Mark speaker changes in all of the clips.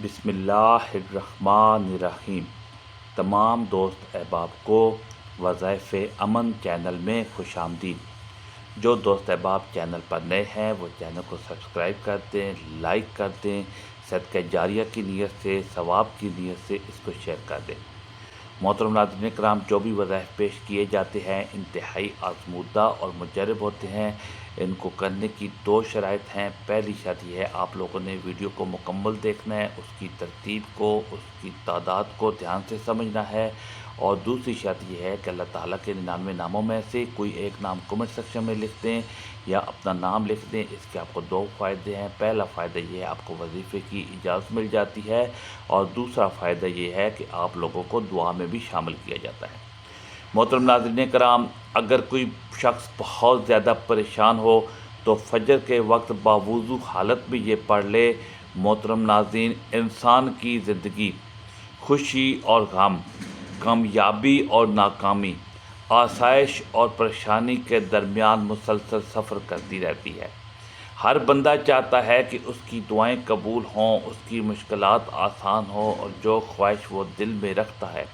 Speaker 1: بسم اللہ الرحمن الرحیم۔ تمام دوست احباب کو وظائف امن چینل میں خوش آمدید۔ جو دوست احباب چینل پر نئے ہیں وہ چینل کو سبسکرائب کر دیں، لائک کر دیں، صدقہ جاریہ کی نیت سے، ثواب کی نیت سے اس کو شیئر کر دیں۔ محترم ناظرین کرام، جو بھی وظائف پیش کیے جاتے ہیں انتہائی آزمودہ اور مجرب ہوتے ہیں۔ ان کو کرنے کی دو شرائط ہیں۔ پہلی شرط یہ ہے آپ لوگوں نے ویڈیو کو مکمل دیکھنا ہے، اس کی ترتیب کو، اس کی تعداد کو دھیان سے سمجھنا ہے، اور دوسری شرط یہ ہے کہ اللہ تعالیٰ کے 99 ناموں میں سے کوئی ایک نام کمنٹ سیکشن میں لکھ دیں یا اپنا نام لکھ دیں۔ اس کے آپ کو دو فائدے ہیں۔ پہلا فائدہ یہ ہے آپ کو وظیفے کی اجازت مل جاتی ہے، اور دوسرا فائدہ یہ ہے کہ آپ لوگوں کو دعا میں بھی شامل کیا جاتا ہے۔ محترم ناظرین کرام، اگر کوئی شخص بہت زیادہ پریشان ہو تو فجر کے وقت باوضو حالت میں یہ پڑھ لے۔ محترم ناظرین، انسان کی زندگی خوشی اور غم، کامیابی اور ناکامی، آسائش اور پریشانی کے درمیان مسلسل سفر کرتی رہتی ہے۔ ہر بندہ چاہتا ہے کہ اس کی دعائیں قبول ہوں، اس کی مشکلات آسان ہوں، اور جو خواہش وہ دل میں رکھتا ہے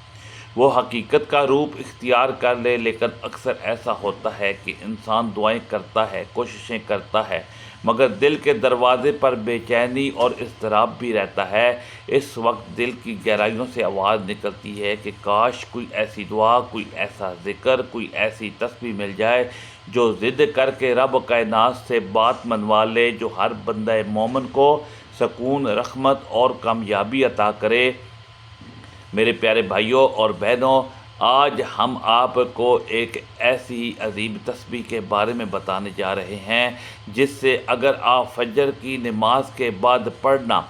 Speaker 1: وہ حقیقت کا روپ اختیار کر لے۔ لیکن اکثر ایسا ہوتا ہے کہ انسان دعائیں کرتا ہے، کوششیں کرتا ہے، مگر دل کے دروازے پر بے چینی اور اضطراب بھی رہتا ہے۔ اس وقت دل کی گہرائیوں سے آواز نکلتی ہے کہ کاش کوئی ایسی دعا، کوئی ایسا ذکر، کوئی ایسی تسبیح مل جائے جو ضد کر کے رب کائنات سے بات منوا لے، جو ہر بندہ مومن کو سکون، رحمت اور کامیابی عطا کرے۔ میرے پیارے بھائیوں اور بہنوں، آج ہم آپ کو ایک ایسی عظیم تسبیح کے بارے میں بتانے جا رہے ہیں جس سے اگر آپ فجر کی نماز کے بعد پڑھنا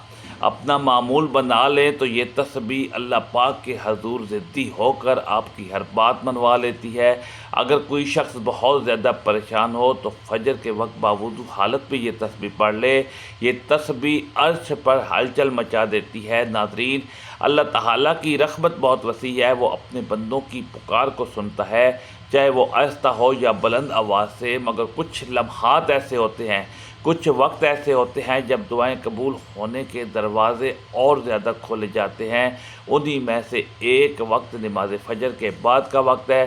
Speaker 1: اپنا معمول بنا لیں تو یہ تسبیح اللہ پاک کے حضور ضدی ہو کر آپ کی ہر بات منوا لیتی ہے۔ اگر کوئی شخص بہت زیادہ پریشان ہو تو فجر کے وقت باوضو حالت میں یہ تسبیح پڑھ لے۔ یہ تسبیح عرش پر ہلچل مچا دیتی ہے۔ ناظرین، اللہ تعالیٰ کی رحمت بہت وسیع ہے، وہ اپنے بندوں کی پکار کو سنتا ہے، چاہے وہ آہستہ ہو یا بلند آواز سے۔ مگر کچھ لمحات ایسے ہوتے ہیں، کچھ وقت ایسے ہوتے ہیں جب دعائیں قبول ہونے کے دروازے اور زیادہ کھولے جاتے ہیں۔ انہی میں سے ایک وقت نماز فجر کے بعد کا وقت ہے۔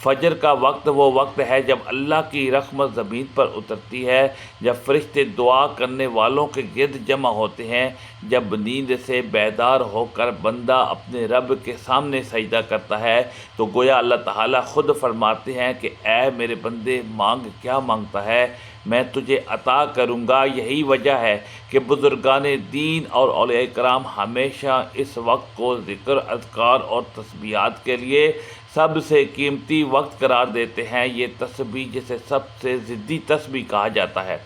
Speaker 1: فجر کا وقت وہ وقت ہے جب اللہ کی رحمت زمین پر اترتی ہے، جب فرشتے دعا کرنے والوں کے گرد جمع ہوتے ہیں، جب نیند سے بیدار ہو کر بندہ اپنے رب کے سامنے سجدہ کرتا ہے تو گویا اللہ تعالیٰ خود فرماتے ہیں کہ اے میرے بندے، مانگ کیا مانگتا ہے، میں تجھے عطا کروں گا۔ یہی وجہ ہے کہ بزرگان دین اور اولیاء کرام ہمیشہ اس وقت کو ذکر، اذکار اور تسبیحات کے لیے سب سے قیمتی وقت قرار دیتے ہیں۔ یہ تسبیح جسے سب سے ضدی تسبیح کہا جاتا ہے،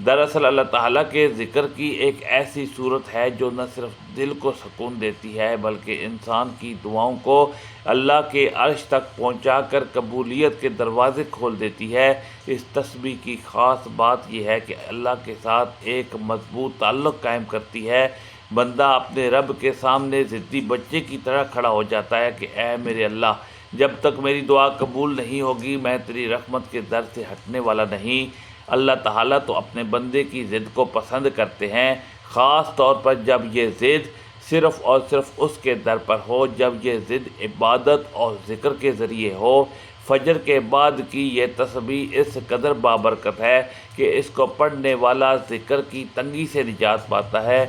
Speaker 1: دراصل اللہ تعالیٰ کے ذکر کی ایک ایسی صورت ہے جو نہ صرف دل کو سکون دیتی ہے بلکہ انسان کی دعاؤں کو اللہ کے عرش تک پہنچا کر قبولیت کے دروازے کھول دیتی ہے۔ اس تسبیح کی خاص بات یہ ہے کہ اللہ کے ساتھ ایک مضبوط تعلق قائم کرتی ہے۔ بندہ اپنے رب کے سامنے ضدی بچے کی طرح کھڑا ہو جاتا ہے کہ اے میرے اللہ، جب تک میری دعا قبول نہیں ہوگی میں تیری رحمت کے در سے ہٹنے والا نہیں۔ اللہ تعالیٰ تو اپنے بندے کی ضد کو پسند کرتے ہیں، خاص طور پر جب یہ ضد صرف اور صرف اس کے در پر ہو، جب یہ ضد عبادت اور ذکر کے ذریعے ہو۔ فجر کے بعد کی یہ تسبیح اس قدر بابرکت ہے کہ اس کو پڑھنے والا ذکر کی تنگی سے نجات پاتا ہے،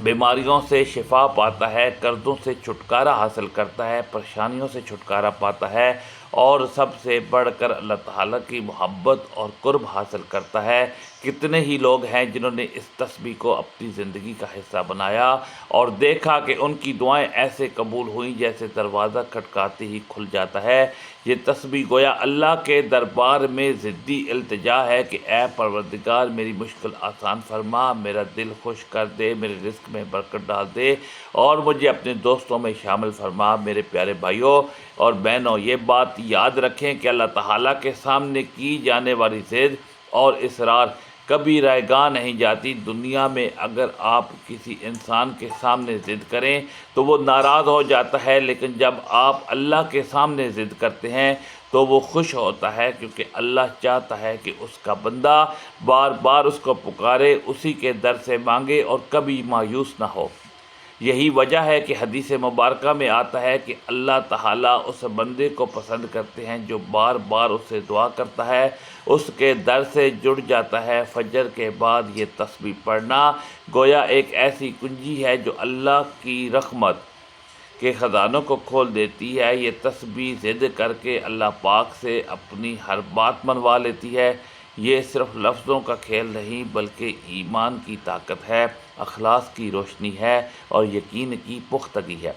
Speaker 1: بیماریوں سے شفا پاتا ہے، قرضوں سے چھٹکارا حاصل کرتا ہے، پریشانیوں سے چھٹکارا پاتا ہے، اور سب سے بڑھ کر اللہ تعالیٰ کی محبت اور قرب حاصل کرتا ہے۔ کتنے ہی لوگ ہیں جنہوں نے اس تسبیح کو اپنی زندگی کا حصہ بنایا اور دیکھا کہ ان کی دعائیں ایسے قبول ہوئیں جیسے دروازہ کھٹکاتے ہی کھل جاتا ہے۔ یہ تسبیح گویا اللہ کے دربار میں ضدی التجا ہے کہ اے پروردگار، میری مشکل آسان فرما، میرا دل خوش کر دے، میرے رزق میں برکت ڈال دے اور مجھے اپنے دوستوں میں شامل فرما۔ میرے پیارے بھائیوں اور بہنوں، یہ بات یاد رکھیں کہ اللہ تعالیٰ کے سامنے کی جانے والی ضد اور اصرار کبھی رائے گاہ نہیں جاتی۔ دنیا میں اگر آپ کسی انسان کے سامنے ضد کریں تو وہ ناراض ہو جاتا ہے، لیکن جب آپ اللہ کے سامنے ضد کرتے ہیں تو وہ خوش ہوتا ہے، کیونکہ اللہ چاہتا ہے کہ اس کا بندہ بار بار اس کو پکارے، اسی کے در سے مانگے اور کبھی مایوس نہ ہو۔ یہی وجہ ہے کہ حدیث مبارکہ میں آتا ہے کہ اللہ تعالیٰ اس بندے کو پسند کرتے ہیں جو بار بار اس سے دعا کرتا ہے، اس کے در سے جڑ جاتا ہے۔ فجر کے بعد یہ تسبیح پڑھنا گویا ایک ایسی کنجی ہے جو اللہ کی رحمت کے خزانوں کو کھول دیتی ہے۔ یہ تسبیح ضد کر کے اللہ پاک سے اپنی ہر بات منوا لیتی ہے۔ یہ صرف لفظوں کا کھیل نہیں بلکہ ایمان کی طاقت ہے، اخلاص کی روشنی ہے اور یقین کی پختگی ہے۔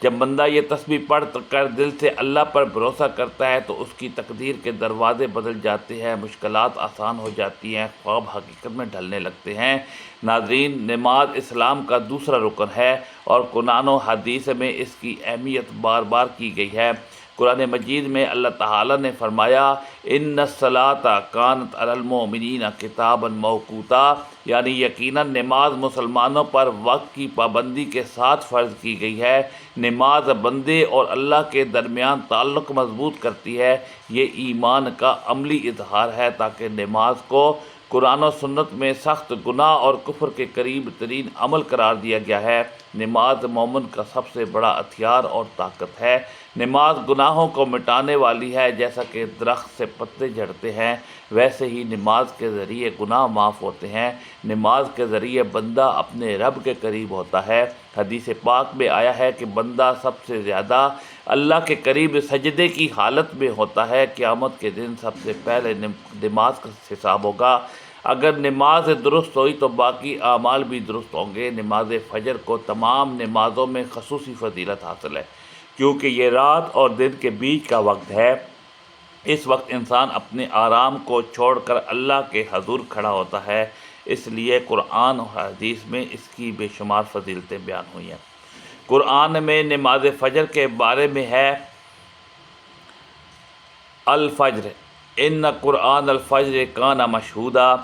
Speaker 1: جب بندہ یہ تسبیح پڑھ کر دل سے اللہ پر بھروسہ کرتا ہے تو اس کی تقدیر کے دروازے بدل جاتے ہیں، مشکلات آسان ہو جاتی ہیں، خواب حقیقت میں ڈھلنے لگتے ہیں۔ ناظرین، نماز اسلام کا دوسرا رکن ہے اور قرآن و حدیث میں اس کی اہمیت بار بار کی گئی ہے۔ قرآن مجید میں اللہ تعالیٰ نے فرمایا، ان الصلاۃ کانت علی المؤمنین کتابا موقوتا، یعنی یقیناً نماز مسلمانوں پر وقت کی پابندی کے ساتھ فرض کی گئی ہے۔ نماز بندے اور اللہ کے درمیان تعلق مضبوط کرتی ہے۔ یہ ایمان کا عملی اظہار ہے، تاکہ نماز کو قرآن و سنت میں سخت گناہ اور کفر کے قریب ترین عمل قرار دیا گیا ہے۔ نماز مومن کا سب سے بڑا ہتھیار اور طاقت ہے۔ نماز گناہوں کو مٹانے والی ہے، جیسا کہ درخت سے پتے جھڑتے ہیں ویسے ہی نماز کے ذریعے گناہ معاف ہوتے ہیں۔ نماز کے ذریعے بندہ اپنے رب کے قریب ہوتا ہے۔ حدیث پاک میں آیا ہے کہ بندہ سب سے زیادہ اللہ کے قریب سجدے کی حالت میں ہوتا ہے۔ قیامت کے دن سب سے پہلے نماز کا حساب ہوگا۔ اگر نماز درست ہوئی تو باقی اعمال بھی درست ہوں گے۔ نماز فجر کو تمام نمازوں میں خصوصی فضیلت حاصل ہے، کیونکہ یہ رات اور دن کے بیچ کا وقت ہے۔ اس وقت انسان اپنے آرام کو چھوڑ کر اللہ کے حضور کھڑا ہوتا ہے، اس لیے قرآن اور حدیث میں اس کی بے شمار فضیلتیں بیان ہوئی ہیں۔ قرآن میں نماز فجر کے بارے میں ہے، الفجر ان قرآن الفجر کان مشہودا،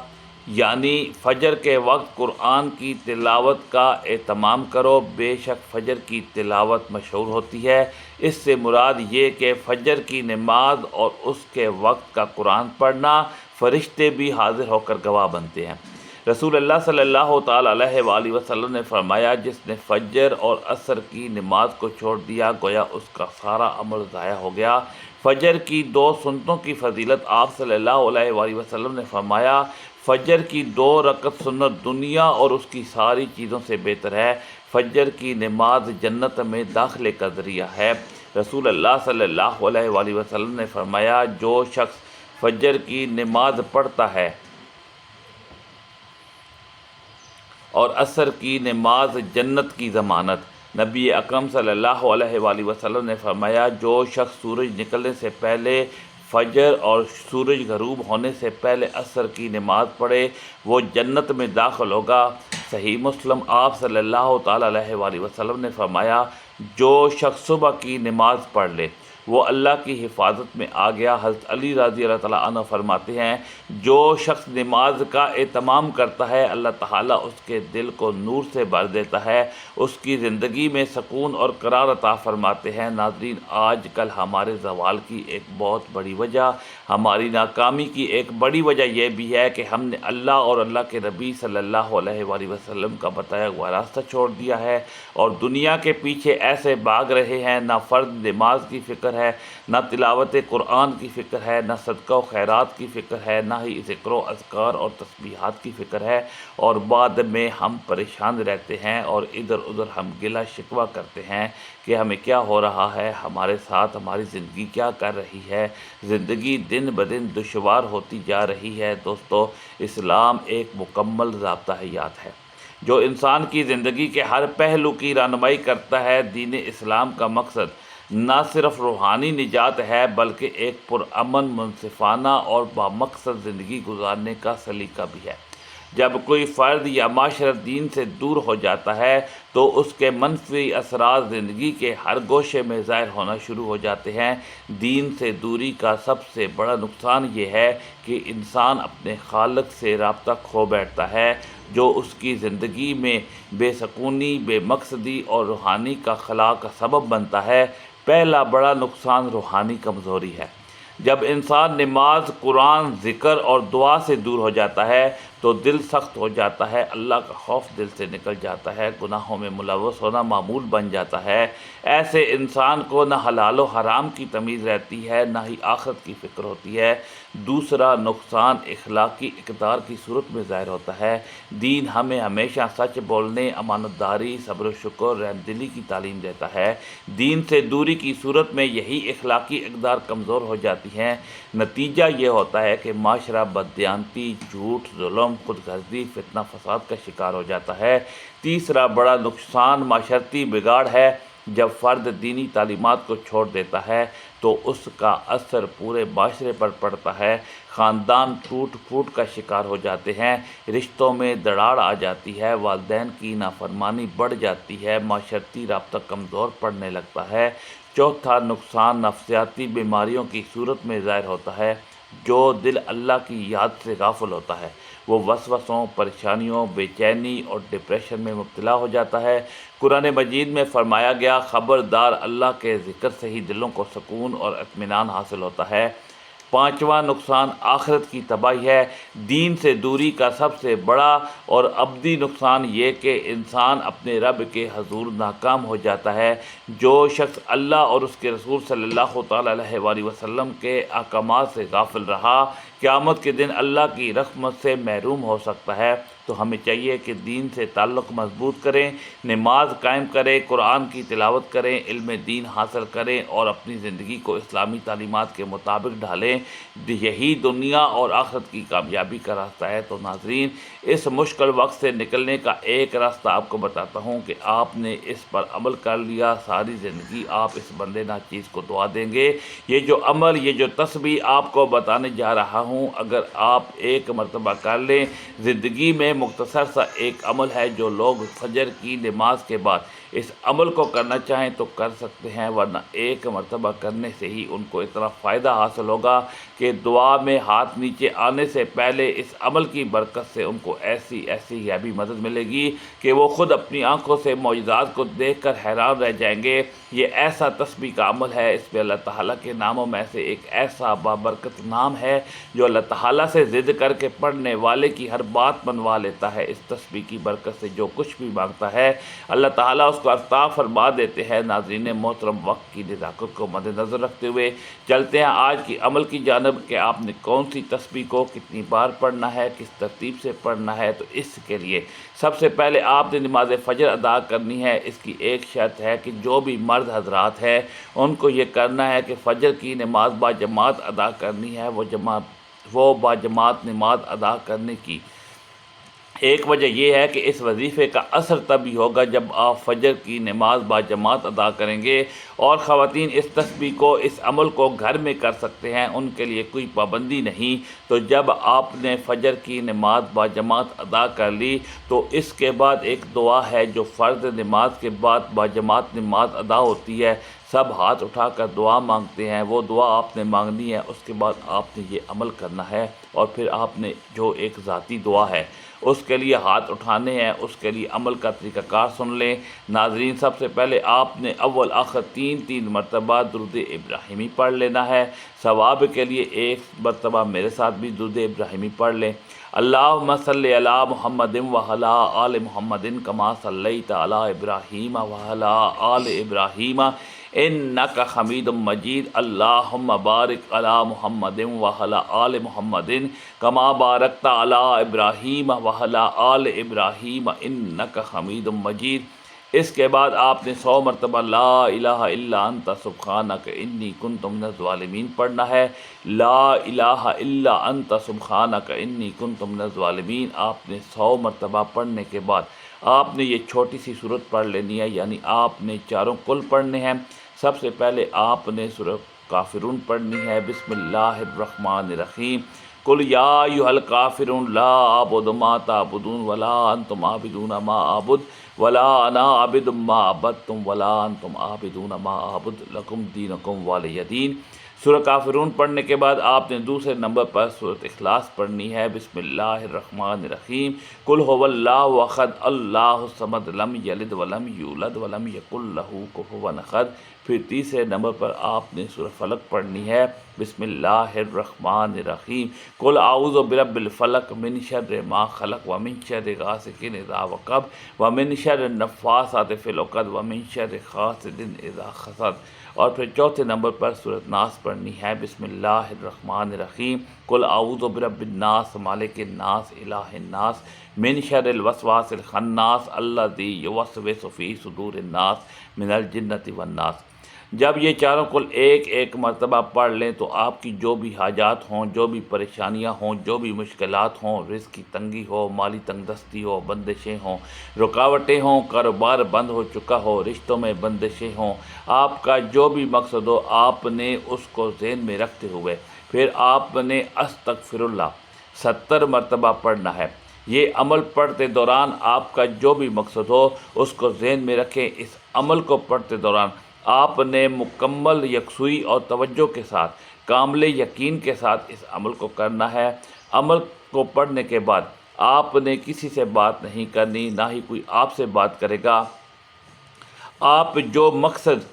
Speaker 1: یعنی فجر کے وقت قرآن کی تلاوت کا اہتمام کرو، بے شک فجر کی تلاوت مشہور ہوتی ہے۔ اس سے مراد یہ کہ فجر کی نماز اور اس کے وقت کا قرآن پڑھنا فرشتے بھی حاضر ہو کر گواہ بنتے ہیں۔ رسول اللہ صلی اللہ تعالیٰ علیہ وآلہ وسلم نے فرمایا، جس نے فجر اور عصر کی نماز کو چھوڑ دیا گویا اس کا سارا عمل ضائع ہو گیا۔ فجر کی 2 سنتوں کی فضیلت آپ صلی اللہ علیہ وآلہ وسلم نے فرمایا، فجر کی 2 رکعت سنت دنیا اور اس کی ساری چیزوں سے بہتر ہے۔ فجر کی نماز جنت میں داخلے کا ذریعہ ہے۔ رسول اللہ صلی اللہ علیہ وآلہ وسلم نے فرمایا، جو شخص فجر کی نماز پڑھتا ہے اور عصر کی نماز جنت کی ضمانت۔ نبی اکرم صلی اللہ علیہ وآلہ وسلم نے فرمایا، جو شخص سورج نکلنے سے پہلے فجر اور سورج غروب ہونے سے پہلے عصر کی نماز پڑھے وہ جنت میں داخل ہوگا۔ صحیح مسلم آپ صلی اللہ تعالیٰ علیہ وآلہ وسلم نے فرمایا، جو شخص صبح کی نماز پڑھ لے وہ اللہ کی حفاظت میں آ گیا۔ حضرت علی رضی اللہ تعالیٰ عنہ فرماتے ہیں، جو شخص نماز کا اہتمام کرتا ہے اللہ تعالیٰ اس کے دل کو نور سے بھر دیتا ہے، اس کی زندگی میں سکون اور قرار عطا فرماتے ہیں۔ ناظرین، آج کل ہمارے زوال کی ایک بہت بڑی وجہ، ہماری ناکامی کی ایک بڑی وجہ یہ بھی ہے کہ ہم نے اللہ اور اللہ کے نبی صلی اللہ علیہ وآلہ وسلم کا بتایا ہوا راستہ چھوڑ دیا ہے اور دنیا کے پیچھے ایسے بھاگ رہے ہیں۔ نہ فرض نماز کی فکر ہے، نہ تلاوت قرآن کی فکر ہے، نہ صدقہ و خیرات کی فکر ہے، نہ ہی ذکر و اذکار اور تسبیحات کی فکر ہے، اور بعد میں ہم پریشان رہتے ہیں اور ادھر ادھر ہم گلہ شکوہ کرتے ہیں کہ ہمیں کیا ہو رہا ہے، ہمارے ساتھ ہماری زندگی کیا کر رہی ہے۔ زندگی دن بدن دشوار ہوتی جا رہی ہے۔ دوستو، اسلام ایک مکمل ضابطہ حیات ہے جو انسان کی زندگی کے ہر پہلو کی رہنمائی کرتا ہے۔ دین اسلام کا مقصد نہ صرف روحانی نجات ہے بلکہ ایک پرامن، منصفانہ اور بامقصد زندگی گزارنے کا سلیقہ بھی ہے۔ جب کوئی فرد یا معاشرہ دین سے دور ہو جاتا ہے تو اس کے منفی اثرات زندگی کے ہر گوشے میں ظاہر ہونا شروع ہو جاتے ہیں۔ دین سے دوری کا سب سے بڑا نقصان یہ ہے کہ انسان اپنے خالق سے رابطہ کھو بیٹھتا ہے، جو اس کی زندگی میں بے سکونی، بے مقصدی اور روحانی کا خلا کا سبب بنتا ہے۔ پہلا بڑا نقصان روحانی کمزوری ہے۔ جب انسان نماز، قرآن، ذکر اور دعا سے دور ہو جاتا ہے تو دل سخت ہو جاتا ہے، اللہ کا خوف دل سے نکل جاتا ہے، گناہوں میں ملوث ہونا معمول بن جاتا ہے۔ ایسے انسان کو نہ حلال و حرام کی تمیز رہتی ہے، نہ ہی آخرت کی فکر ہوتی ہے۔ دوسرا نقصان اخلاقی اقدار کی صورت میں ظاہر ہوتا ہے۔ دین ہمیں ہمیشہ سچ بولنے، امانت داری، صبر و شکر، رحم دلی کی تعلیم دیتا ہے۔ دین سے دوری کی صورت میں یہی اخلاقی اقدار کمزور ہو جاتی ہیں۔ نتیجہ یہ ہوتا ہے کہ معاشرہ بددیانتی، جھوٹ، ظلم، خود غرضی، فتنہ فساد کا شکار ہو جاتا ہے۔ تیسرا بڑا نقصان معاشرتی بگاڑ ہے۔ جب فرد دینی تعلیمات کو چھوڑ دیتا ہے تو اس کا اثر پورے معاشرے پر پڑتا ہے۔ خاندان ٹوٹ پھوٹ کا شکار ہو جاتے ہیں، رشتوں میں دراڑ آ جاتی ہے، والدین کی نافرمانی بڑھ جاتی ہے، معاشرتی رابطہ کمزور پڑنے لگتا ہے۔ چوتھا نقصان نفسیاتی بیماریوں کی صورت میں ظاہر ہوتا ہے۔ جو دل اللہ کی یاد سے غافل ہوتا ہے وہ وسوسوں، پریشانیوں، بے چینی اور ڈپریشن میں مبتلا ہو جاتا ہے۔ قرآن مجید میں فرمایا گیا، خبردار اللہ کے ذکر سے ہی دلوں کو سکون اور اطمینان حاصل ہوتا ہے۔ پانچواں نقصان آخرت کی تباہی ہے۔ دین سے دوری کا سب سے بڑا اور ابدی نقصان یہ کہ انسان اپنے رب کے حضور ناکام ہو جاتا ہے۔ جو شخص اللہ اور اس کے رسول صلی اللہ تعالیٰ علیہ وآلہ وسلم کے احکامات سے غافل رہا، قیامت کے دن اللہ کی رحمت سے محروم ہو سکتا ہے۔ تو ہمیں چاہیے کہ دین سے تعلق مضبوط کریں، نماز قائم کریں، قرآن کی تلاوت کریں، علم دین حاصل کریں اور اپنی زندگی کو اسلامی تعلیمات کے مطابق ڈھالیں۔ یہی دنیا اور آخرت کی کامیابی کا راستہ ہے۔ تو ناظرین، اس مشکل وقت سے نکلنے کا ایک راستہ آپ کو بتاتا ہوں کہ آپ نے اس پر عمل کر لیا، ساری زندگی آپ اس بندے ناچیز کو دعا دیں گے۔ یہ جو عمل، یہ جو تسبیح آپ کو بتانے جا رہا ہوں، اگر آپ ایک مرتبہ کر لیں، زندگی میں مختصر سا ایک عمل ہے جو لوگ فجر کی نماز کے بعد اس عمل کو کرنا چاہیں تو کر سکتے ہیں، ورنہ ایک مرتبہ کرنے سے ہی ان کو اتنا فائدہ حاصل ہوگا کہ دعا میں ہاتھ نیچے آنے سے پہلے اس عمل کی برکت سے ان کو ایسی غیبی مدد ملے گی کہ وہ خود اپنی آنکھوں سے معجزات کو دیکھ کر حیران رہ جائیں گے۔ یہ ایسا تسبیح کا عمل ہے، اس میں اللہ تعالیٰ کے ناموں میں سے ایک ایسا بابرکت نام ہے جو اللہ تعالیٰ سے ضد کر کے پڑھنے والے کی ہر بات منوا لیتا ہے۔ اس تسبیح کی برکت سے جو کچھ بھی مانگتا ہے اللہ تعالیٰ اس کو عطا فرما دیتے ہیں۔ ناظرین محترم، وقت کی نزاکت کو مد نظر رکھتے ہوئے چلتے ہیں آج کی عمل کی جانب کہ آپ نے کون سی تسبیح کو کتنی بار پڑھنا ہے، کس ترتیب سے پڑھنا ہے۔ تو اس کے لیے سب سے پہلے آپ نے نماز فجر ادا کرنی ہے۔ اس کی ایک شرط ہے کہ جو بھی مرد حضرات ہیں ان کو یہ کرنا ہے کہ فجر کی نماز با جماعت ادا کرنی ہے۔ وہ با جماعت نماز ادا کرنے کی ایک وجہ یہ ہے کہ اس وظیفے کا اثر تبھی ہوگا جب آپ فجر کی نماز با جماعت ادا کریں گے۔ اور خواتین اس تسبیح کو، اس عمل کو گھر میں کر سکتے ہیں، ان کے لیے کوئی پابندی نہیں۔ تو جب آپ نے فجر کی نماز با جماعت ادا کر لی تو اس کے بعد ایک دعا ہے جو فرض نماز کے بعد با جماعت نماز ادا ہوتی ہے، سب ہاتھ اٹھا کر دعا مانگتے ہیں، وہ دعا آپ نے مانگنی ہے۔ اس کے بعد آپ نے یہ عمل کرنا ہے اور پھر آپ نے جو ایک ذاتی دعا ہے اس کے لیے ہاتھ اٹھانے ہیں، اس کے لیے عمل کا طریقہ کار سن لیں۔ ناظرین، سب سے پہلے آپ نے اول آخر تین مرتبہ درود ابراہیمی پڑھ لینا ہے۔ ثواب کے لیے ایک مرتبہ میرے ساتھ بھی درود ابراہیمی پڑھ لیں۔ اللہم صلی علی محمد وعلی آل محمد کما صلیت علی ابراہیم وعلی آل ابراہیم انک حمید مجید۔ اللہم بارک علی محمد وعلی آل محمد کما بارکت علی ابراہیم وعلی آل ابراہیم انک حمید مجید۔ اس کے بعد آپ نے 100 مرتبہ لا الہ الا انت سبحانک انی کنت من الظالمین پڑھنا ہے۔ لا الہ الا انت سبحانک انی کنت من الظالمین آپ نے 100 مرتبہ پڑھنے کے بعد آپ نے یہ چھوٹی سی صورت پڑھ لینی ہے، یعنی آپ نے چاروں کل پڑھنے ہیں۔ سب سے پہلے آپ نے سورہ کافرون پڑھنی ہے۔ بسم اللہ الرحمن الرحیم۔ قل یا ایھا الکافرون لا اعبد ما تعبدون ولا انتم عابدون ما اعبد ولا انا عابد ما عبدتم ولا انتم عابدون ما اعبد لکم دینکم ولی دین۔ سورہ کافرون پڑھنے کے بعد آپ نے دوسرے نمبر پر سورۃ اخلاص پڑھنی ہے۔ بسم اللہ الرحمن الرحیم، قل هو اللہ احد اللہ الصمد لم یلد ولم یولد ولم یکن لہ کفوا احد۔ پھر تیسرے نمبر پر آپ نے سورہ فلق پڑھنی ہے۔ بسم اللہ الرحمن الرحیم، قل اعوذ برب الفلق من شر ما خلق ومن شر غاسق اذا وقب ومن شر النفاثات فی العقد ومن شر حاسد اذا حسد۔ اور پھر چوتھے نمبر پر سورۃ ناس پڑھنی ہے۔ بسم اللہ الرحمن الرحیم، قل اعوذ برب الناس مالک الناس الہ الناس من شر الوسواس الخناس الذی یوسوس فی صدور الناس من الجنۃ والناس۔ جب یہ چاروں کل ایک ایک مرتبہ پڑھ لیں تو آپ کی جو بھی حاجات ہوں، جو بھی پریشانیاں ہوں، جو بھی مشکلات ہوں، رزق کی تنگی ہو، مالی تنگ دستی ہو، بندشیں ہوں، رکاوٹیں ہوں، کاروبار بند ہو چکا ہو، رشتوں میں بندشیں ہوں، آپ کا جو بھی مقصد ہو، آپ نے اس کو ذہن میں رکھتے ہوئے پھر آپ نے استغفر اللہ 70 مرتبہ پڑھنا ہے۔ یہ عمل پڑھتے دوران آپ کا جو بھی مقصد ہو اس کو ذہن میں رکھیں۔ اس عمل کو پڑھتے دوران آپ نے مکمل یکسوئی اور توجہ کے ساتھ، کامل یقین کے ساتھ اس عمل کو کرنا ہے۔ عمل کو پڑھنے کے بعد آپ نے کسی سے بات نہیں کرنی، نہ ہی کوئی آپ سے بات کرے گا۔ آپ جو مقصد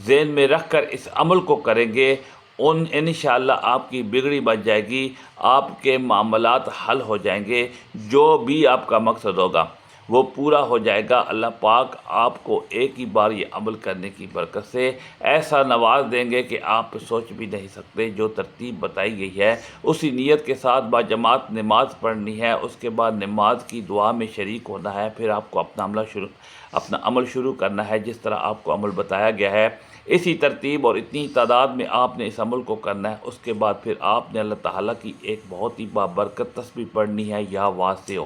Speaker 1: ذہن میں رکھ کر اس عمل کو کریں گے انشاءاللہ آپ کی بگڑی بچ جائے گی، آپ کے معاملات حل ہو جائیں گے، جو بھی آپ کا مقصد ہوگا وہ پورا ہو جائے گا۔ اللہ پاک آپ کو ایک ہی بار یہ عمل کرنے کی برکت سے ایسا نواز دیں گے کہ آپ سوچ بھی نہیں سکتے۔ جو ترتیب بتائی گئی ہے اسی نیت کے ساتھ باجماعت نماز پڑھنی ہے، اس کے بعد نماز کی دعا میں شریک ہونا ہے، پھر آپ کو اپنا عمل شروع کرنا ہے جس طرح آپ کو عمل بتایا گیا ہے۔ اسی ترتیب اور اتنی تعداد میں آپ نے اس عمل کو کرنا ہے۔ اس کے بعد پھر آپ نے اللہ تعالیٰ کی ایک بہت ہی بابرکت تسبیح پڑھنی ہے، یا واسع۔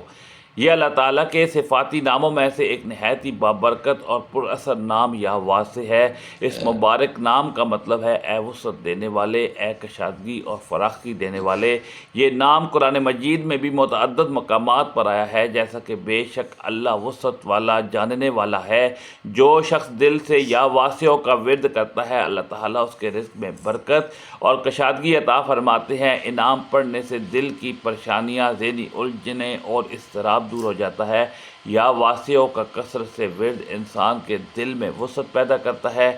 Speaker 1: یہ اللہ تعالیٰ کے صفاتی ناموں میں سے ایک نہایت ہی بابرکت اور پر اثر نام یا واسع ہے۔ اس مبارک نام کا مطلب ہے اے وسعت دینے والے، اے کشادگی اور فراخی دینے والے۔ یہ نام قرآن مجید میں بھی متعدد مقامات پر آیا ہے، جیسا کہ بے شک اللہ وسعت والا، جاننے والا ہے۔ جو شخص دل سے یا واسع کا ورد کرتا ہے اللہ تعالیٰ اس کے رزق میں برکت اور کشادگی عطا فرماتے ہیں۔ انعام پڑھنے سے دل کی پریشانیاں، ذہنی الجھنیں اور اضطراب دور ہو جاتا ہے۔ یا واسع کا کثرت سے ورد انسان کے دل میں وسعت پیدا کرتا ہے،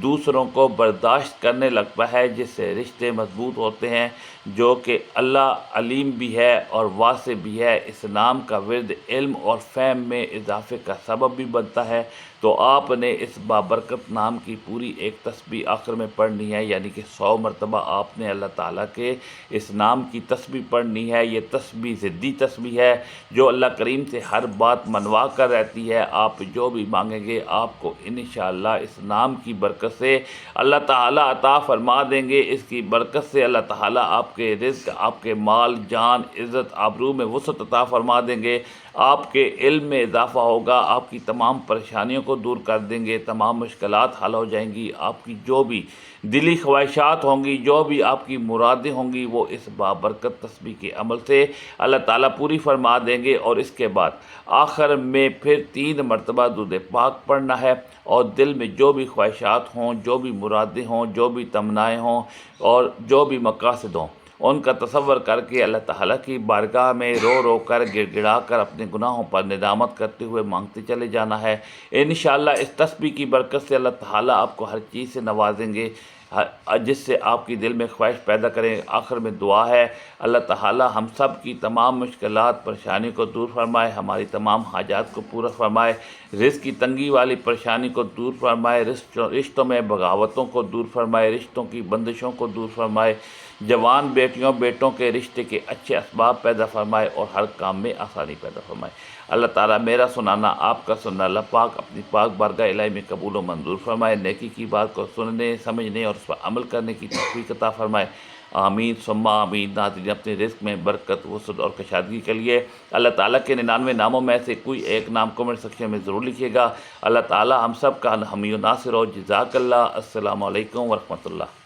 Speaker 1: دوسروں کو برداشت کرنے لگتا ہے، جس سے رشتے مضبوط ہوتے ہیں، جو کہ اللہ علیم بھی ہے اور واسع بھی ہے۔ اس نام کا ورد علم اور فہم میں اضافے کا سبب بھی بنتا ہے۔ تو آپ نے اس بابرکت نام کی پوری ایک تسبیح آخر میں پڑھنی ہے، یعنی کہ 100 مرتبہ آپ نے اللہ تعالیٰ کے اس نام کی تسبیح پڑھنی ہے۔ یہ تسبیح ضدی تسبیح ہے جو اللہ کریم سے ہر بات منوا کر رہتی ہے۔ آپ جو بھی مانگیں گے آپ کو انشاءاللہ اس نام کی برکت سے اللہ تعالیٰ عطا فرما دیں گے۔ اس کی برکت سے اللہ تعالیٰ آپ کے رزق، آپ کے مال، جان، عزت، آبرو میں وسعت عطا فرما دیں گے۔ آپ کے علم میں اضافہ ہوگا، آپ کی تمام پریشانیوں کو دور کر دیں گے، تمام مشکلات حل ہو جائیں گی۔ آپ کی جو بھی دلی خواہشات ہوں گی، جو بھی آپ کی مرادیں ہوں گی، وہ اس بابرکت تسبیح کے عمل سے اللہ تعالیٰ پوری فرما دیں گے۔ اور اس کے بعد آخر میں پھر 3 مرتبہ درود پاک پڑھنا ہے، اور دل میں جو بھی خواہشات ہوں، جو بھی مرادیں ہوں، جو بھی تمنائیں ہوں اور جو بھی مقاصد ہوں، ان کا تصور کر کے اللہ تعالیٰ کی بارگاہ میں رو رو کر، گڑ گڑا کر اپنے گناہوں پر ندامت کرتے ہوئے مانگتے چلے جانا ہے۔ انشاءاللہ اس تسبیح کی برکت سے اللہ تعالیٰ آپ کو ہر چیز سے نوازیں گے جس سے آپ کی دل میں خواہش پیدا کریں۔ آخر میں دعا ہے اللہ تعالیٰ ہم سب کی تمام مشکلات، پریشانی کو دور فرمائے، ہماری تمام حاجات کو پورا فرمائے، رزق کی تنگی والی پریشانی کو دور فرمائے، رشتوں میں بغاوتوں کو دور فرمائے، رشتوں کی بندشوں کو دور فرمائے، جوان بیٹیوں بیٹوں کے رشتے کے اچھے اسباب پیدا فرمائے اور ہر کام میں آسانی پیدا فرمائے۔ اللہ تعالیٰ میرا سنانا، آپ کا سننا اللہ پاک اپنی پاک بارگاہ الہی میں قبول و منظور فرمائے۔ نیکی کی بات کو سننے، سمجھنے اور اس پر عمل کرنے کی توفیق عطا فرمائے۔ آمین ثم آمین۔ ناظرین، اپنے رزق میں برکت، وسعت اور کشادگی کے لیے اللہ تعالیٰ کے 99 ناموں میں سے کوئی ایک نام کمنٹ سیکشن میں ضرور لکھیے گا۔ اللہ تعالیٰ ہم سب کا حامی و ناصر ہو۔ جزاک اللہ۔ السلام علیکم ورحمۃ اللہ۔